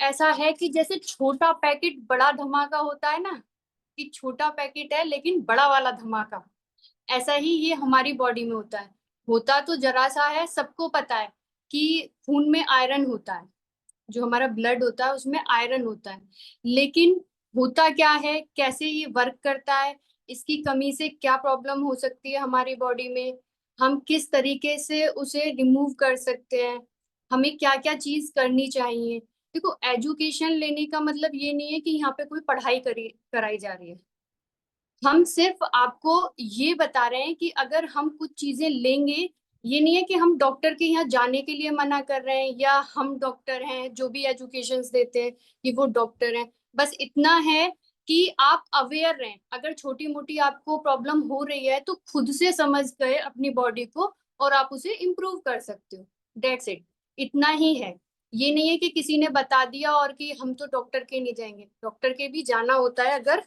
ऐसा है कि जैसे छोटा पैकेट बड़ा धमाका होता है ना, कि छोटा पैकेट है लेकिन बड़ा वाला धमाका, ऐसा ही ये हमारी बॉडी में होता है। होता तो जरा सा है, सबको पता है कि खून में आयरन होता है, जो हमारा ब्लड होता है उसमें आयरन होता है। लेकिन होता क्या है, कैसे ये वर्क करता है, इसकी कमी से क्या प्रॉब्लम हो सकती है हमारी बॉडी में, हम किस तरीके से उसे रिमूव कर सकते हैं, हमें क्या क्या चीज करनी चाहिए। देखो, एजुकेशन लेने का मतलब ये नहीं है कि यहाँ पे कोई पढ़ाई करी कराई जा रही है। हम सिर्फ आपको ये बता रहे हैं कि अगर हम कुछ चीजें लेंगे, ये नहीं है कि हम डॉक्टर के यहाँ जाने के लिए मना कर रहे हैं या हम डॉक्टर हैं, जो भी एजुकेशन देते हैं कि वो डॉक्टर हैं। बस इतना है कि आप अवेयर रहें, अगर छोटी मोटी आपको प्रॉब्लम हो रही है तो खुद से समझ गए अपनी बॉडी को और आप उसे इम्प्रूव कर सकते हो। डेट्स इट, इतना ही है। ये नहीं है कि किसी ने बता दिया और कि हम तो डॉक्टर के नहीं जाएंगे, डॉक्टर के भी जाना होता है अगर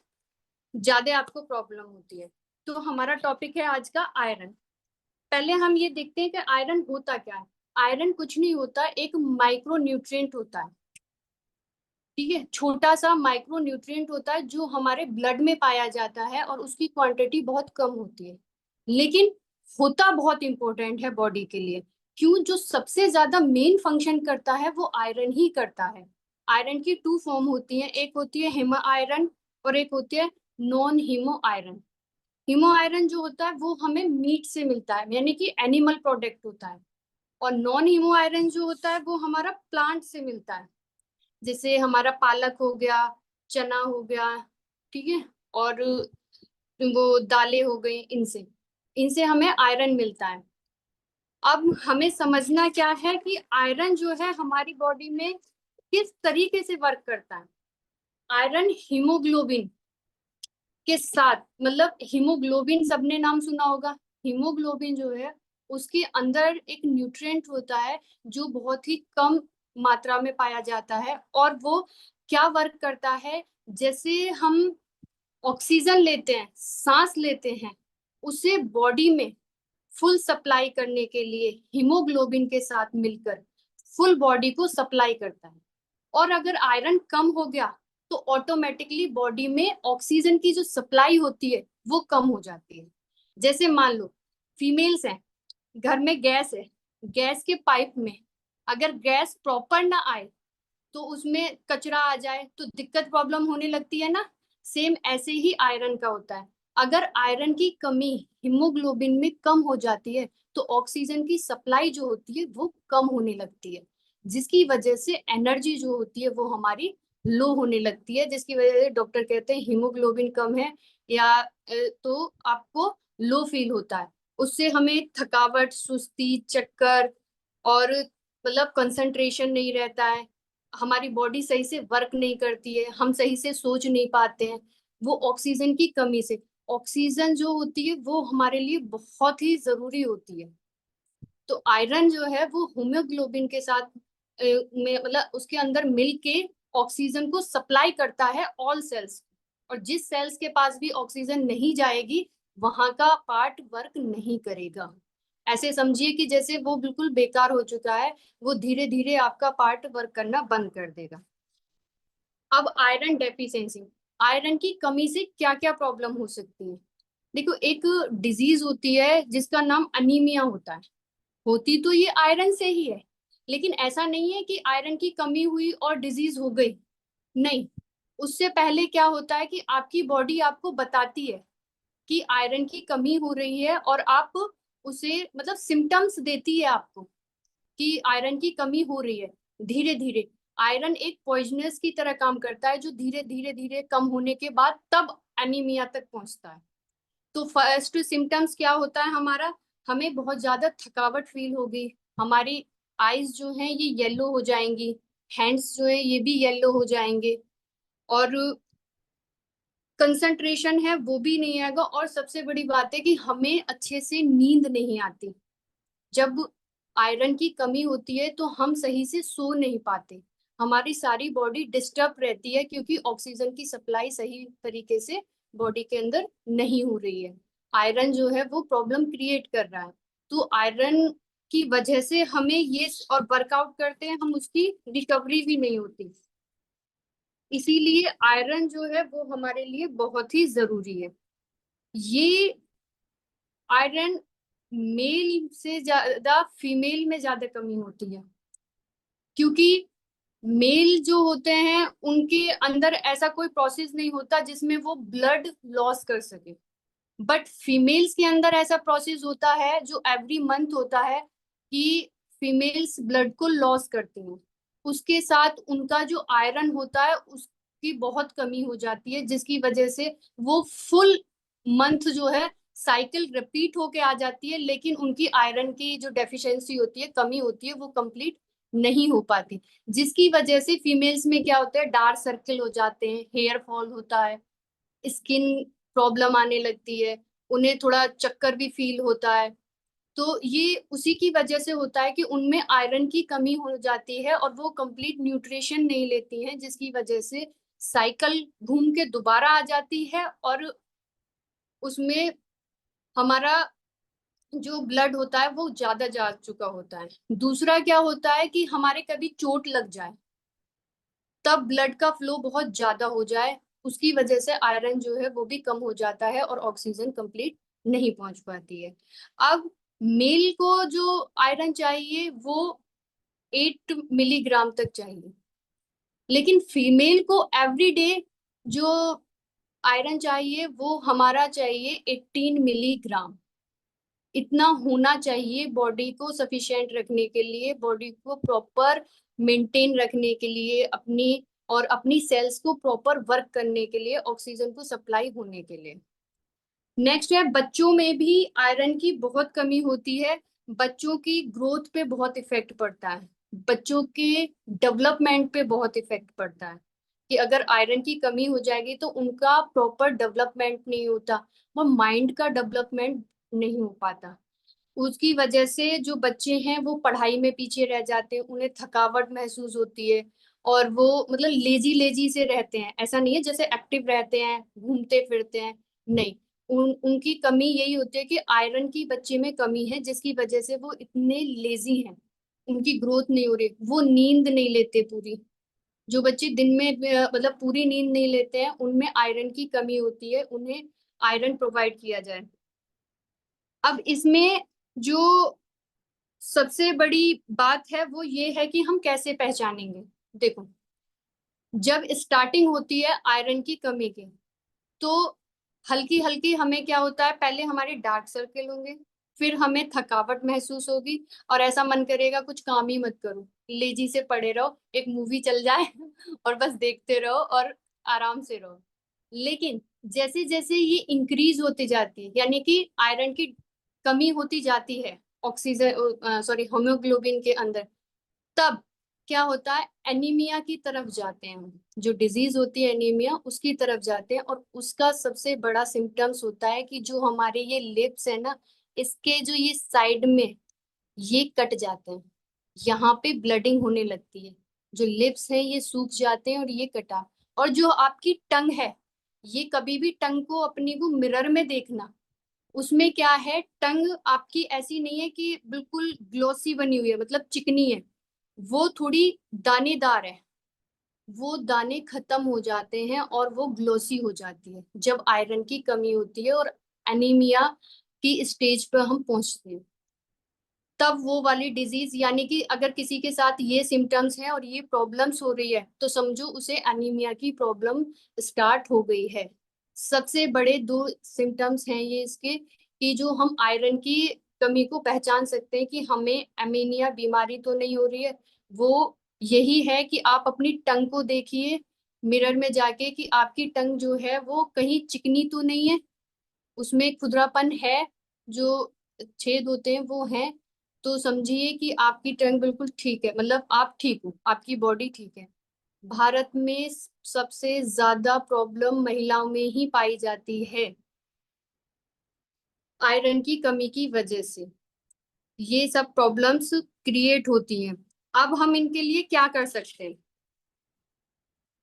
ज्यादा आपको प्रॉब्लम होती है। तो हमारा टॉपिक है आज का आयरन। पहले हम ये देखते हैं कि आयरन होता क्या है। आयरन कुछ नहीं होता, एक माइक्रो न्यूट्रिएंट होता है। ठीक है, छोटा सा माइक्रो न्यूट्रिएंट होता है जो हमारे ब्लड में पाया जाता है और उसकी क्वांटिटी बहुत कम होती है। लेकिन होता बहुत इंपॉर्टेंट है बॉडी के लिए। क्यों? जो सबसे ज्यादा मेन फंक्शन करता है वो आयरन ही करता है। आयरन की टू फॉर्म होती है, एक होती है हीमो आयरन और एक होती है non heme iron. Heme iron जो होता है वो हमें मीट से मिलता है, यानी कि एनिमल प्रोडक्ट होता है। और नॉन हीमो आयरन जो होता है वो हमारा प्लांट से मिलता है, जैसे हमारा पालक हो गया, चना हो गया, ठीक है, और वो दालें हो गई, इनसे इनसे हमें आयरन मिलता है। अब हमें समझना क्या है कि आयरन जो है हमारी बॉडी में किस तरीके से वर्क करता है। आयरन हीमोग्लोबिन के साथ, मतलब हीमोग्लोबिन सबने नाम सुना होगा। हीमोग्लोबिन जो है उसके अंदर एक न्यूट्रिएंट होता है जो बहुत ही कम मात्रा में पाया जाता है। और वो क्या वर्क करता है, जैसे हम ऑक्सीजन लेते हैं, सांस लेते हैं, उसे बॉडी में फुल सप्लाई करने के लिए हीमोग्लोबिन के साथ मिलकर फुल बॉडी को सप्लाई करता है। और अगर आयरन कम हो गया तो ऑटोमेटिकली बॉडी में ऑक्सीजन की जो सप्लाई होती है वो कम हो जाती है। जैसे मान लो फीमेल्स हैं, घर में गैस है, गैस के पाइप में अगर गैस प्रॉपर ना आए तो उसमें कचरा आ जाए तो दिक्कत प्रॉब्लम होने लगती है ना। सेम ऐसे ही आयरन का होता है। अगर आयरन की कमी हीमोग्लोबिन में कम हो जाती है तो ऑक्सीजन की सप्लाई जो होती है वो कम होने लगती है, जिसकी वजह से एनर्जी जो होती है वो हमारी लो होने लगती है, जिसकी वजह से डॉक्टर कहते हैं हीमोग्लोबिन कम है या तो आपको लो फील होता है। उससे हमें थकावट, सुस्ती, चक्कर और मतलब कंसंट्रेशन नहीं रहता है, हमारी बॉडी सही से वर्क नहीं करती है, हम सही से सोच नहीं पाते हैं। वो ऑक्सीजन की कमी से। ऑक्सीजन जो होती है वो हमारे लिए बहुत ही जरूरी होती है। तो आयरन जो है वो हीमोग्लोबिन के साथ में मतलब उसके अंदर मिल के ऑक्सीजन को सप्लाई करता है ऑल सेल्स। और जिस सेल्स के पास भी ऑक्सीजन नहीं जाएगी वहां का पार्ट वर्क नहीं करेगा। ऐसे समझिए कि जैसे वो बिल्कुल बेकार हो चुका है, वो धीरे धीरे आपका पार्ट वर्क करना बंद कर देगा। अब आयरन डेफिशिएंसी, आयरन की कमी से क्या क्या प्रॉब्लम हो सकती है। देखो, एक डिजीज होती है जिसका नाम अनीमिया होता है। होती तो ये आयरन से ही है, लेकिन ऐसा नहीं है कि आयरन की कमी हुई और डिजीज हो गई। नहीं, उससे पहले क्या होता है कि आपकी बॉडी आपको बताती है कि आयरन की कमी हो रही है और आप उसे मतलब सिम्टम्स देती है आपको कि आयरन की कमी हो रही है। धीरे धीरे आयरन एक पॉइजनस की तरह काम करता है जो धीरे धीरे धीरे कम होने के बाद तब एनीमिया तक पहुंचता है। तो फर्स्ट सिम्टम्स क्या होता है हमारा, हमें बहुत ज्यादा थकावट फील होगी, हमारी आईज जो हैं ये येलो हो जाएंगी, हैंड्स जो है ये भी येलो हो जाएंगे, और कंसंट्रेशन है वो भी नहीं आएगा। और सबसे बड़ी बात है कि हमें अच्छे से नींद नहीं आती। जब आयरन की कमी होती है तो हम सही से सो नहीं पाते, हमारी सारी बॉडी डिस्टर्ब रहती है क्योंकि ऑक्सीजन की सप्लाई सही तरीके से बॉडी के अंदर नहीं हो रही है। आयरन जो है वो प्रॉब्लम क्रिएट कर रहा है। तो आयरन की वजह से हमें ये और वर्कआउट करते हैं हम, उसकी रिकवरी भी नहीं होती। इसीलिए आयरन जो है वो हमारे लिए बहुत ही जरूरी है। ये आयरन मेल से ज्यादा फीमेल में ज्यादा कमी होती है, क्योंकि मेल जो होते हैं उनके अंदर ऐसा कोई प्रोसेस नहीं होता जिसमें वो ब्लड लॉस कर सके। बट फीमेल्स के अंदर ऐसा प्रोसेस होता है जो एवरी मंथ होता है कि फीमेल्स ब्लड को लॉस करती हैं। उसके साथ उनका जो आयरन होता है उसकी बहुत कमी हो जाती है, जिसकी वजह से वो फुल मंथ जो है साइकिल रिपीट होके आ जाती है, लेकिन उनकी आयरन की जो डेफिशिएंसी होती है, कमी होती है, वो कंप्लीट नहीं हो पाती। जिसकी वजह से फीमेल्स में क्या होता है, डार्क सर्कल हो जाते हैं, हेयर फॉल होता है, स्किन प्रॉब्लम आने लगती है, उन्हें थोड़ा चक्कर भी फील होता है। तो ये उसी की वजह से होता है कि उनमें आयरन की कमी हो जाती है और वो कंप्लीट न्यूट्रिशन नहीं लेती हैं, जिसकी वजह से साइकिल घूम के दोबारा आ जाती है और उसमें हमारा जो ब्लड होता है वो ज्यादा जा चुका होता है। दूसरा क्या होता है कि हमारे कभी चोट लग जाए, तब ब्लड का फ्लो बहुत ज्यादा हो जाए, उसकी वजह से आयरन जो है वो भी कम हो जाता है और ऑक्सीजन कंप्लीट नहीं पहुंच पाती है। अब मेल को जो आयरन चाहिए वो 8 मिलीग्राम तक चाहिए, लेकिन फीमेल को एवरीडे जो आयरन चाहिए वो हमारा चाहिए 18 मिलीग्राम। इतना होना चाहिए बॉडी को सफिशिएंट रखने के लिए, बॉडी को प्रॉपर मेंटेन रखने के लिए, अपनी और अपनी सेल्स को प्रॉपर वर्क करने के लिए, ऑक्सीजन को सप्लाई होने के लिए। नेक्स्ट है, बच्चों में भी आयरन की बहुत कमी होती है। बच्चों की ग्रोथ पे बहुत इफेक्ट पड़ता है, बच्चों के डेवलपमेंट पे बहुत इफेक्ट पड़ता है, कि अगर आयरन की कमी हो जाएगी तो उनका प्रॉपर डेवलपमेंट नहीं होता, वो माइंड का डेवलपमेंट नहीं हो पाता। उसकी वजह से जो बच्चे हैं वो पढ़ाई में पीछे रह जाते हैं, उन्हें थकावट महसूस होती है और वो मतलब लेजी लेजी से रहते हैं। ऐसा नहीं है जैसे एक्टिव रहते हैं, घूमते फिरते हैं, नहीं। उनकी कमी यही होती है कि आयरन की बच्चे में कमी है, जिसकी वजह से वो इतने लेजी हैं, उनकी ग्रोथ नहीं हो रही, वो नींद नहीं लेते पूरी। जो बच्चे दिन में मतलब पूरी नींद नहीं लेते हैं उनमें आयरन की कमी होती है, उन्हें आयरन प्रोवाइड किया जाए। अब इसमें जो सबसे बड़ी बात है वो ये है कि हम कैसे पहचानेंगे। देखो, जब स्टार्टिंग होती है आयरन की कमी की, तो हल्की हल्की हमें क्या होता है, पहले हमारे डार्क सर्कल होंगे, फिर हमें थकावट महसूस होगी और ऐसा मन करेगा कुछ काम ही मत करो, लेजी से पड़े रहो, एक मूवी चल जाए और बस देखते रहो और आराम से रहो। लेकिन जैसे जैसे ये इंक्रीज होती जाती है, यानी कि आयरन की कमी होती जाती है ऑक्सीजन सॉरी हीमोग्लोबिन के अंदर, तब क्या होता है, एनीमिया की तरफ जाते हैं हम। जो डिजीज होती है एनीमिया, उसकी तरफ जाते हैं और उसका सबसे बड़ा सिम्टम्स होता है कि जो हमारे ये लिप्स है ना, इसके जो ये साइड में ये कट जाते हैं, यहाँ पे ब्लडिंग होने लगती है, जो लिप्स है ये सूख जाते हैं और ये कटा। और जो आपकी टंग है, ये कभी भी टंग को अपनी को मिरर में देखना, उसमें क्या है, टंग आपकी ऐसी नहीं है कि बिल्कुल ग्लोसी बनी हुई है, मतलब चिकनी है, वो थोड़ी दानेदार है। वो दाने खत्म हो जाते हैं और वो ग्लोसी हो जाती है जब आयरन की कमी होती है और एनीमिया की स्टेज पर हम पहुंचते हैं। तब वो वाली डिजीज, यानी कि अगर किसी के साथ ये सिम्टम्स हैं और ये प्रॉब्लम्स हो रही है, तो समझो उसे एनीमिया की प्रॉब्लम स्टार्ट हो गई है। सबसे बड़े दो सिम्टम्स हैं ये इसके, कि जो हम आयरन की कमी को पहचान सकते हैं कि हमें एनीमिया बीमारी तो नहीं हो रही है, वो यही है कि आप अपनी टंग को देखिए मिरर में जाके, कि आपकी टंग जो है वो कहीं चिकनी तो नहीं है, उसमें खुरदरापन है, जो छेद होते हैं वो हैं, तो समझिए कि आपकी टंग बिल्कुल ठीक है, मतलब आप ठीक हो, आपकी बॉडी ठीक है। भारत में सबसे ज्यादा प्रॉब्लम महिलाओं में ही पाई जाती है आयरन की कमी की वजह से, ये सब प्रॉब्लम्स क्रिएट होती हैं। अब हम इनके लिए क्या कर सकते हैं,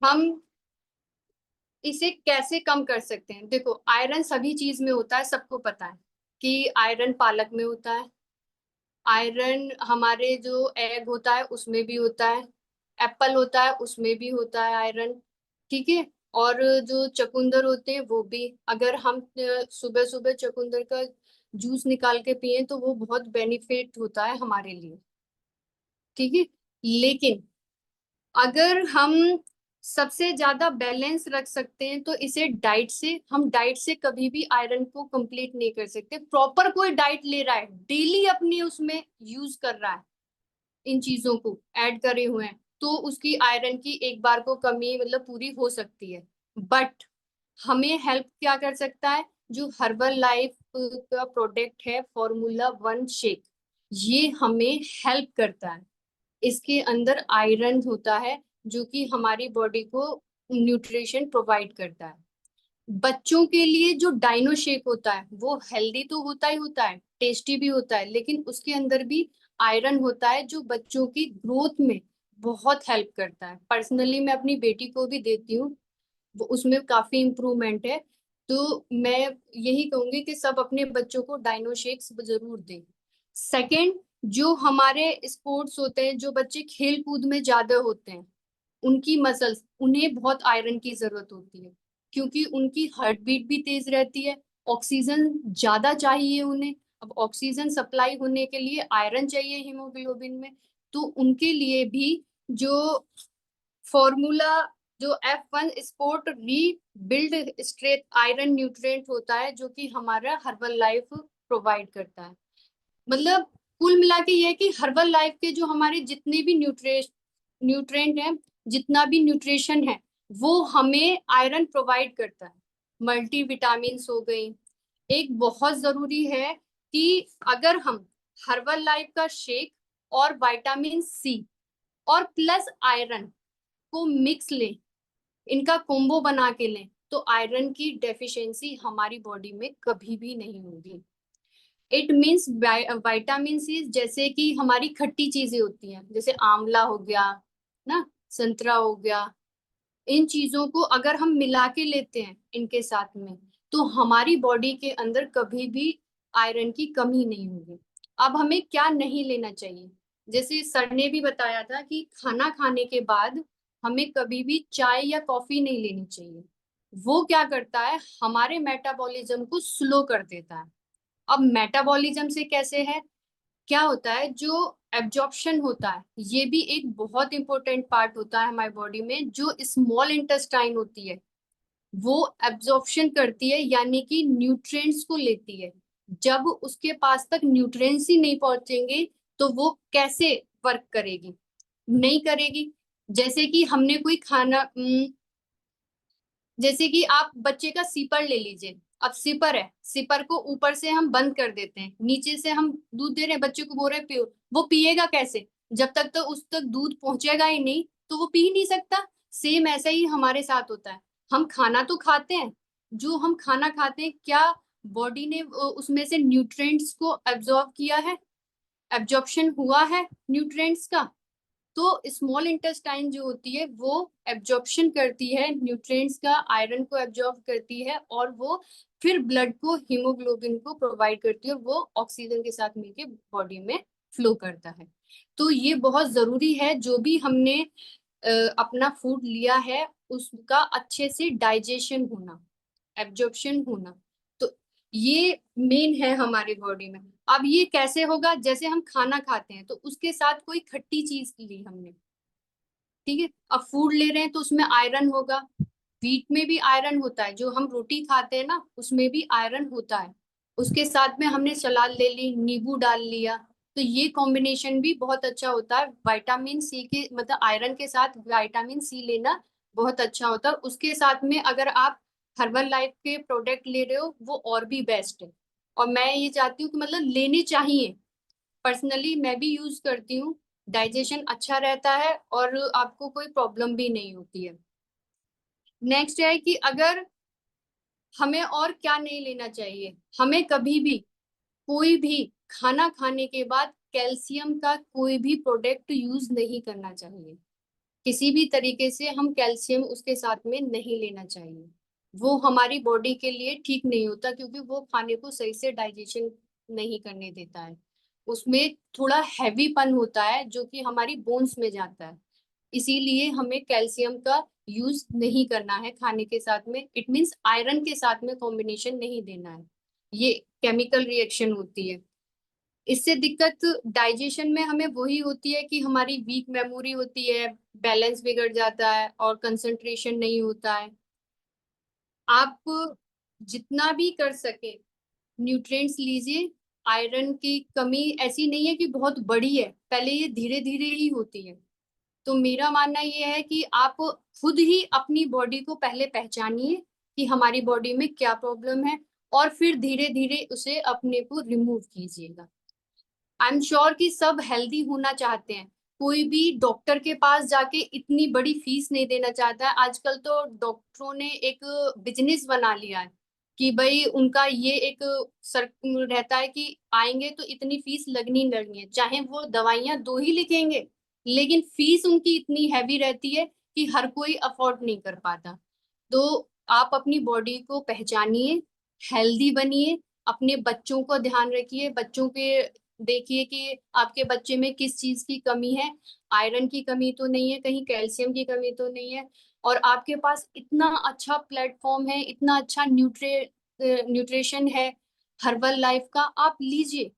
हम इसे कैसे कम कर सकते हैं। देखो, आयरन सभी चीज में होता है, सबको पता है कि आयरन पालक में होता है, आयरन हमारे जो एग होता है उसमें भी होता है, एप्पल होता है उसमें भी होता है आयरन, ठीक है। और जो चुकंदर होते हैं वो भी, अगर हम सुबह सुबह चुकंदर का जूस निकाल के पिए तो वो बहुत बेनिफिट होता है हमारे लिए। ठीक है। लेकिन अगर हम सबसे ज्यादा बैलेंस रख सकते हैं तो इसे डाइट से, हम डाइट से कभी भी आयरन को कंप्लीट नहीं कर सकते। प्रॉपर कोई डाइट ले रहा है, डेली अपनी उसमें यूज कर रहा है, इन चीजों को ऐड करे हुए हैं, तो उसकी आयरन की एक बार को कमी मतलब पूरी हो सकती है। बट हमें हेल्प क्या कर सकता है, जो हर्बल लाइफ का प्रोडक्ट है Formula 1 शेक, ये हमें हेल्प करता है। इसके अंदर आयरन होता है जो कि हमारी बॉडी को न्यूट्रिशन प्रोवाइड करता है। बच्चों के लिए जो डाइनो शेक होता है वो हेल्दी तो होता ही होता है, टेस्टी भी होता है, लेकिन उसके अंदर भी आयरन होता है जो बच्चों की ग्रोथ में बहुत हेल्प करता है। पर्सनली मैं अपनी बेटी को भी देती हूँ, वो उसमें काफी इम्प्रूवमेंट है। तो मैं यही कहूंगी कि सब अपने बच्चों को डाइनो शेक्स जरूर दें। सेकंड, जो हमारे स्पोर्ट्स होते हैं, जो बच्चे खेल कूद में ज्यादा होते हैं, उनकी मसल्स, उन्हें बहुत आयरन की जरूरत होती है, क्योंकि उनकी हार्ट बीट भी तेज रहती है, ऑक्सीजन ज्यादा चाहिए उन्हें। अब ऑक्सीजन सप्लाई होने के लिए आयरन चाहिए हीमोग्लोबिन में। तो उनके लिए भी जो फॉर्मूला, जो F1 sport rebuild strength iron nutrient होता है, जो कि हमारा हर्बल लाइफ प्रोवाइड करता है। मतलब कुल मिला के ये है कि हर्बल लाइफ के जो हमारे जितने भी न्यूट्रिएंट हैं, जितना भी न्यूट्रिशन है, वो हमें आयरन प्रोवाइड करता है। मल्टी विटामिन हो गई। एक बहुत जरूरी है कि अगर हम हर्बल लाइफ का शेक और विटामिन C और प्लस आयरन को मिक्स लें, इनका कोम्बो बना के लें, तो आयरन की डेफिशिएंसी हमारी बॉडी में कभी भी नहीं होगी। इट मीन्स विटामिन C, जैसे कि हमारी खट्टी चीजें होती हैं, जैसे आंवला हो गया ना, संतरा हो गया, इन चीजों को अगर हम मिला के लेते हैं इनके साथ में, तो हमारी बॉडी के अंदर कभी भी आयरन की कमी नहीं होगी। अब हमें क्या नहीं लेना चाहिए, जैसे सर ने भी बताया था कि खाना खाने के बाद हमें कभी भी चाय या कॉफी नहीं लेनी चाहिए। वो क्या करता है, हमारे मेटाबॉलिज्म को स्लो कर देता है। अब मेटाबॉलिज्म से कैसे है, क्या होता है, जो एब्जॉर्प्शन होता है, ये भी एक बहुत इंपॉर्टेंट पार्ट होता है हमारी बॉडी में। जो स्मॉल इंटेस्टाइन होती है वो एब्जॉर्प्शन करती है, यानी कि न्यूट्रिएंट्स को लेती है। जब उसके पास तक न्यूट्रिएंट्स ही नहीं पहुंचेंगे तो वो कैसे वर्क करेगी, नहीं करेगी। जैसे कि हमने कोई खाना जैसे कि आप बच्चे का सीपर ले लीजिए। अब सीपर है, सीपर को ऊपर से हम बंद कर देते हैं, नीचे से हम दूध दे रहे हैं, बच्चे को बोल रहे हैं पियो, वो पिएगा कैसे, जब तक तो उस तक दूध पहुंचेगा ही नहीं तो वो पी ही नहीं सकता। सेम ऐसा ही हमारे साथ होता है। हम खाना तो खाते हैं, जो हम खाना खाते हैं, क्या बॉडी ने उसमें से न्यूट्रिएंट्स को एब्जॉर्ब किया है, एब्जॉर्प्शन हुआ है न्यूट्रिएंट्स का। तो स्मॉल इंटेस्टाइन जो होती है वो एब्जॉर्प्शन करती है न्यूट्रिएंट्स का, आयरन को एब्जॉर्ब करती है, और वो फिर ब्लड को, हीमोग्लोबिन को प्रोवाइड करती है, और वो ऑक्सीजन के साथ मिलके बॉडी में फ्लो करता है। तो ये बहुत जरूरी है, जो भी हमने अपना फूड लिया है उसका अच्छे से डाइजेशन होना, एब्जॉर्प्शन होना। तो ये मेन है हमारी बॉडी में। अब ये कैसे होगा, जैसे हम खाना खाते हैं तो उसके साथ कोई खट्टी चीज ली हमने, ठीक है, अब फूड ले रहे हैं तो उसमें आयरन होगा। वीट में भी आयरन होता है, जो हम रोटी खाते हैं ना उसमें भी आयरन होता है। उसके साथ में हमने सलाद ले ली, नींबू डाल लिया, तो ये कॉम्बिनेशन भी बहुत अच्छा होता है। विटामिन C के मतलब आयरन के साथ विटामिन C लेना बहुत अच्छा होता है। उसके साथ में अगर आप हर्बल लाइफ के प्रोडक्ट ले रहे हो वो और भी बेस्ट है। और मैं ये चाहती हूँ कि मतलब लेने चाहिए, पर्सनली मैं भी यूज करती हूँ, डाइजेशन अच्छा रहता है और आपको कोई प्रॉब्लम भी नहीं होती है। नेक्स्ट है कि अगर हमें और क्या नहीं लेना चाहिए, हमें कभी भी कोई भी खाना खाने के बाद कैल्शियम का कोई भी प्रोडक्ट यूज नहीं करना चाहिए। किसी भी तरीके से हम कैल्शियम उसके साथ में नहीं लेना चाहिए। वो हमारी बॉडी के लिए ठीक नहीं होता, क्योंकि वो खाने को सही से डाइजेशन नहीं करने देता है। उसमें थोड़ा हैवीपन होता है जो कि हमारी बोन्स में जाता है। इसीलिए हमें कैल्शियम का यूज नहीं करना है खाने के साथ में। इट मीन्स आयरन के साथ में कॉम्बिनेशन नहीं देना है। ये केमिकल रिएक्शन होती है। इससे दिक्कत डाइजेशन में हमें वही होती है कि हमारी वीक मेमोरी होती है, बैलेंस बिगड़ जाता है और कंसंट्रेशन नहीं होता है। आप जितना भी कर सके न्यूट्रिएंट्स लीजिए। आयरन की कमी ऐसी नहीं है कि बहुत बड़ी है, पहले ये धीरे धीरे ही होती है। तो मेरा मानना ये है कि आप खुद ही अपनी बॉडी को पहले पहचानिए कि हमारी बॉडी में क्या प्रॉब्लम है, और फिर धीरे धीरे उसे अपने को रिमूव कीजिएगा। आई एम श्योर कि सब हेल्दी होना चाहते हैं। कोई भी डॉक्टर के पास जाके इतनी बड़ी फीस नहीं देना चाहता है। आजकल तो डॉक्टरों ने एक बिजनेस बना लिया है कि भाई उनका ये एक सर रहता है कि आएंगे तो इतनी फीस लगनी ही लगनी है, चाहे वो दवाइयां दो ही लिखेंगे, लेकिन फीस उनकी इतनी हैवी रहती है कि हर कोई अफोर्ड नहीं कर पाता। तो आप अपनी बॉडी को पहचानिए, हेल्दी बनिए, अपने बच्चों को ध्यान रखिए। बच्चों के देखिए कि आपके बच्चे में किस चीज की कमी है। आयरन की कमी तो नहीं है, कहीं कैल्शियम की कमी तो नहीं है। और आपके पास इतना अच्छा प्लेटफॉर्म है, इतना अच्छा न्यूट्रिशन है हर्बल लाइफ का, आप लीजिए।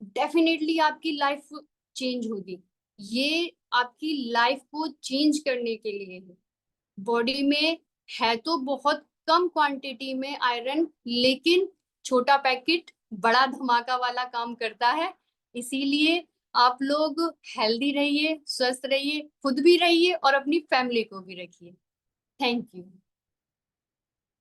डेफिनेटली आपकी लाइफ चेंज होगी। ये आपकी लाइफ को चेंज करने के लिए है। बॉडी में है तो बहुत कम क्वांटिटी में आयरन, लेकिन छोटा पैकेट बड़ा धमाका वाला काम करता है। इसीलिए आप लोग हेल्दी रहिए, स्वस्थ रहिए, खुद भी रहिए और अपनी फैमिली को भी रखिए। Thank you.